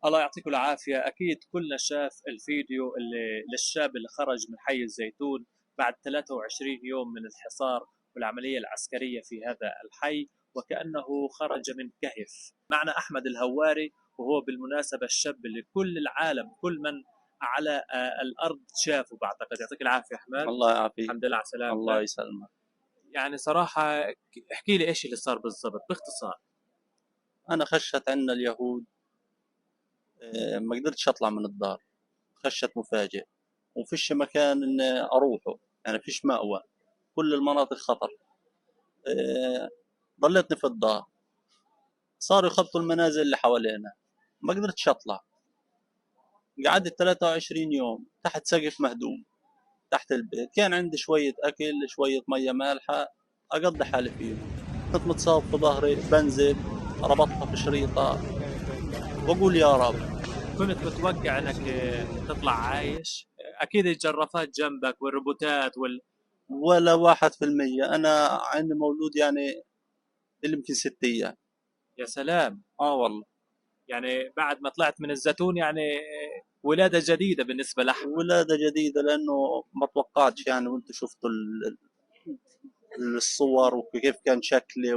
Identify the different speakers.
Speaker 1: الله يعطيكم العافية. أكيد كلنا شاف الفيديو للشاب اللي خرج من حي الزيتون بعد 23 يوم من الحصار والعملية العسكرية في هذا الحي، وكأنه خرج من كهف. معنا أحمد الهواري، وهو بالمناسبة الشاب اللي كل العالم، كل من على الأرض شافه بعتقد. يعطيك العافية أحمد.
Speaker 2: الله يعافيك.
Speaker 1: الحمد لله على
Speaker 2: الله
Speaker 1: سلامتك.
Speaker 2: يسلمك.
Speaker 1: يعني صراحة احكي لي إيش اللي صار بالضبط باختصار.
Speaker 2: أنا خشت عنا اليهود، ما قدرتش أطلع من الدار. خشت مفاجئ، وفيش مكان إن أروحه، يعني فيش مأوى. كل المناطق خطر. آه، ضليتني في الدار. صاروا يخبطوا المنازل اللي حوالينا، ما قدرتش أطلع. قعدت 23 يوم تحت سقف مهدوم. تحت البيت كان عندي شوية أكل، شوية مية مالحة، أقضي حالي فيهم. كنت متصاب في ظهري، بنزل ربطها في شريطة وأقول يا رب.
Speaker 1: كنت متوقع انك تطلع عايش؟ اكيد الجرافات جنبك والروبوتات
Speaker 2: ولا 1%. أنا عندي مولود يعني اللي يمكن 6 أيام.
Speaker 1: يا سلام.
Speaker 2: والله.
Speaker 1: يعني بعد ما طلعت من الزيتون يعني ولادة جديدة بالنسبة لأحمد.
Speaker 2: ولادة جديدة، لأنه ما توقعتش يعني. وأنت شفتوا الصور وكيف كان شكلي